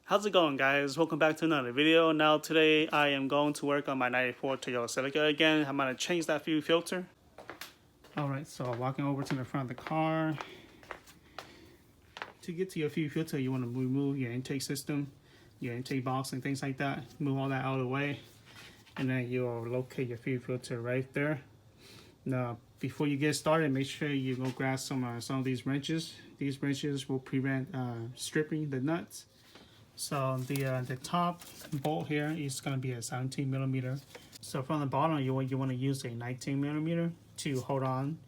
How's it going, guys? Welcome back to another video. Now today I am going to work on my 94 Toyota Celica again. I'm going to change that fuel filter. Alright, so walking over to the front of the car. To get to your fuel filter, you want to remove your intake system, your intake box and things like that. Move all that out of the way. And then you'll locate your fuel filter right there. Now, before you get started, make sure you go grab some of these wrenches. These wrenches will prevent stripping the nuts. So the top bolt here is going to be a 17 millimeter. So from the bottom, you want to use a 19 millimeter to hold on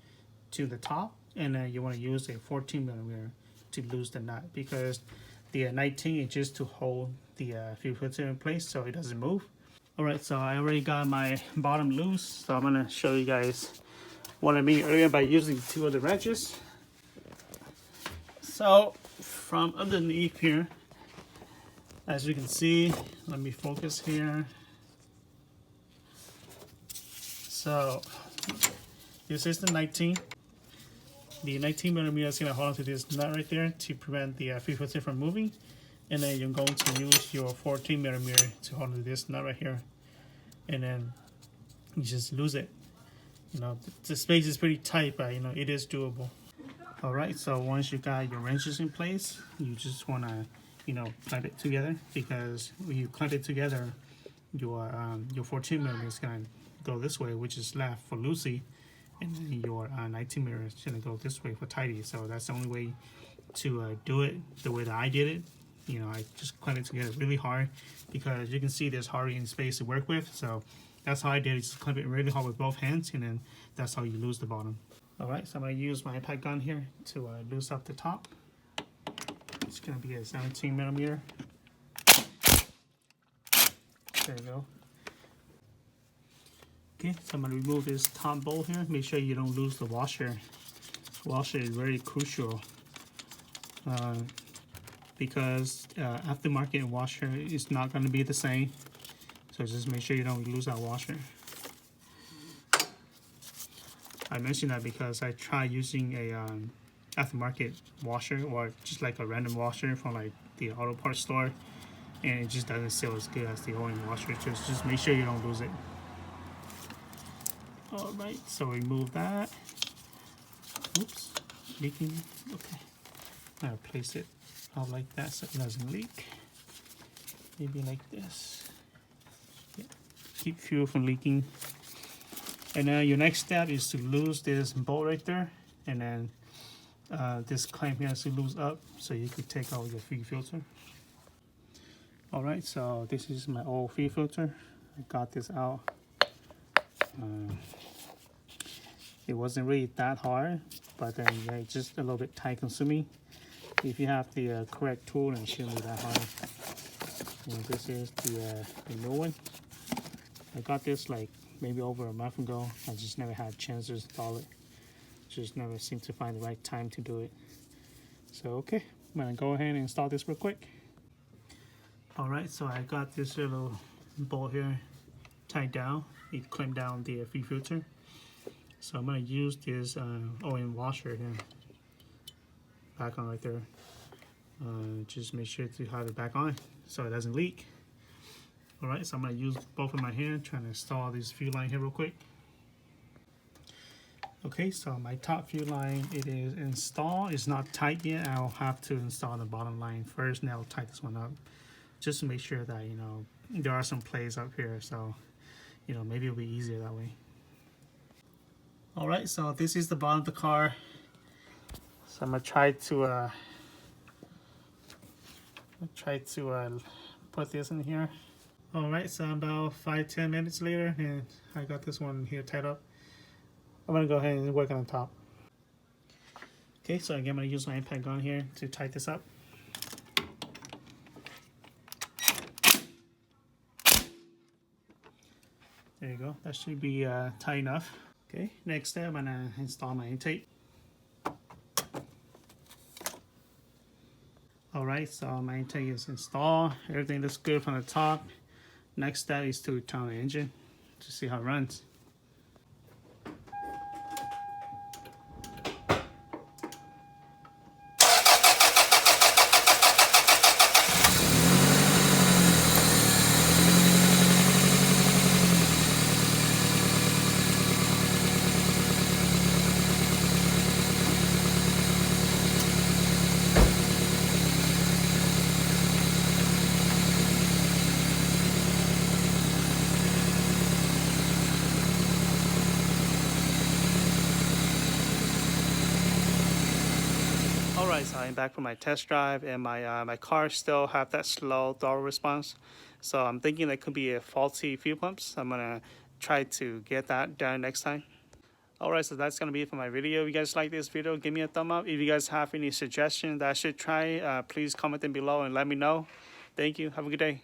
to the top, and then you want to use a 14 millimeter to lose the nut, because the 19 is just to hold the fuel filter in place so it doesn't move. Alright, so I already got my bottom loose, so I'm going to show you guys what I mean earlier by using two of the wrenches. So from underneath here, as you can see, let me focus here. So this is the 19. The 19 millimeter is going to hold onto this nut right there to prevent the fuel filter from moving. And then you're going to use your 14 millimeter to hold onto this nut right here. And then you just lose it. You know, the space is pretty tight, but you know, it is doable. Alright, so once you got your wrenches in place, you just want to, you know, clamp it together, because when you clamp it together, your 14 millimeter is going to go this way, which is left for loosey, and then your 19 millimeter is going to go this way for tighty. So that's the only way to do it the way that I did it. You know, I just clamp it together really hard, because you can see there's hardly any space to work with. So that's how I did it, just clamp it really hard with both hands, and then that's how you lose the bottom. Alright, so I'm going to use my impact gun here to loose up the top. It's going to be a 17 millimeter. There you go. Okay, so I'm going to remove this top bolt here. Make sure you don't lose the washer. Washer is very crucial, because aftermarket washer is not going to be the same. So just make sure you don't lose that washer. I mentioned that because I tried using a aftermarket washer, or just like a random washer from like the auto parts store, and it just doesn't seal as good as the OEM washer. Just make sure you don't lose it. Alright, so remove that. Oops, leaking. Okay, I'm gonna place it out like that so it doesn't leak. Maybe like this. Yeah. Keep fuel from leaking. And then your next step is to lose this bolt right there, and then this clamp here has to lose up so you could take out your fuel filter. Alright, so this is my old fuel filter. I got this out. It wasn't really that hard, but then yeah, it's just a little bit time consuming. If you have the correct tool, then it shouldn't be that hard. And this is the new one. I got this like maybe over a month ago. I just never had a chance to install it. Just never seemed to find the right time to do it. So okay, I'm gonna go ahead and install this real quick. Alright, so I got this little bolt here tied down. It clamped down the fuel filter. So I'm gonna use this OEM washer here. Back on right there. Just make sure to have it back on so it doesn't leak. Alright, so I'm going to use both of my hands trying to install this fuel line here real quick. Okay, so my top fuel line, it is installed. It's not tight yet. I'll have to install the bottom line first, and I'll tighten this one up just to make sure that, you know, there are some plays up here, so, you know, maybe it'll be easier that way. Alright, so this is the bottom of the car. So I'm going to try to put this in here. Alright, so about 5-10 minutes later, and I got this one here tied up. I'm going to go ahead and work on the top. Okay, so again, I'm going to use my impact gun here to tighten this up. There you go, that should be tight enough. Okay, next step, I'm going to install my intake. Alright, so my intake is installed. Everything looks good from the top. Next step is to turn on the engine to see how it runs. Alright, so I'm back from my test drive, and my car still have that slow throttle response. So I'm thinking that could be a faulty fuel pumps. I'm gonna try to get that done next time. Alright, so that's gonna be it for my video. If you guys like this video, give me a thumb up. If you guys have any suggestions that I should try, please comment them below and let me know. Thank you. Have a good day.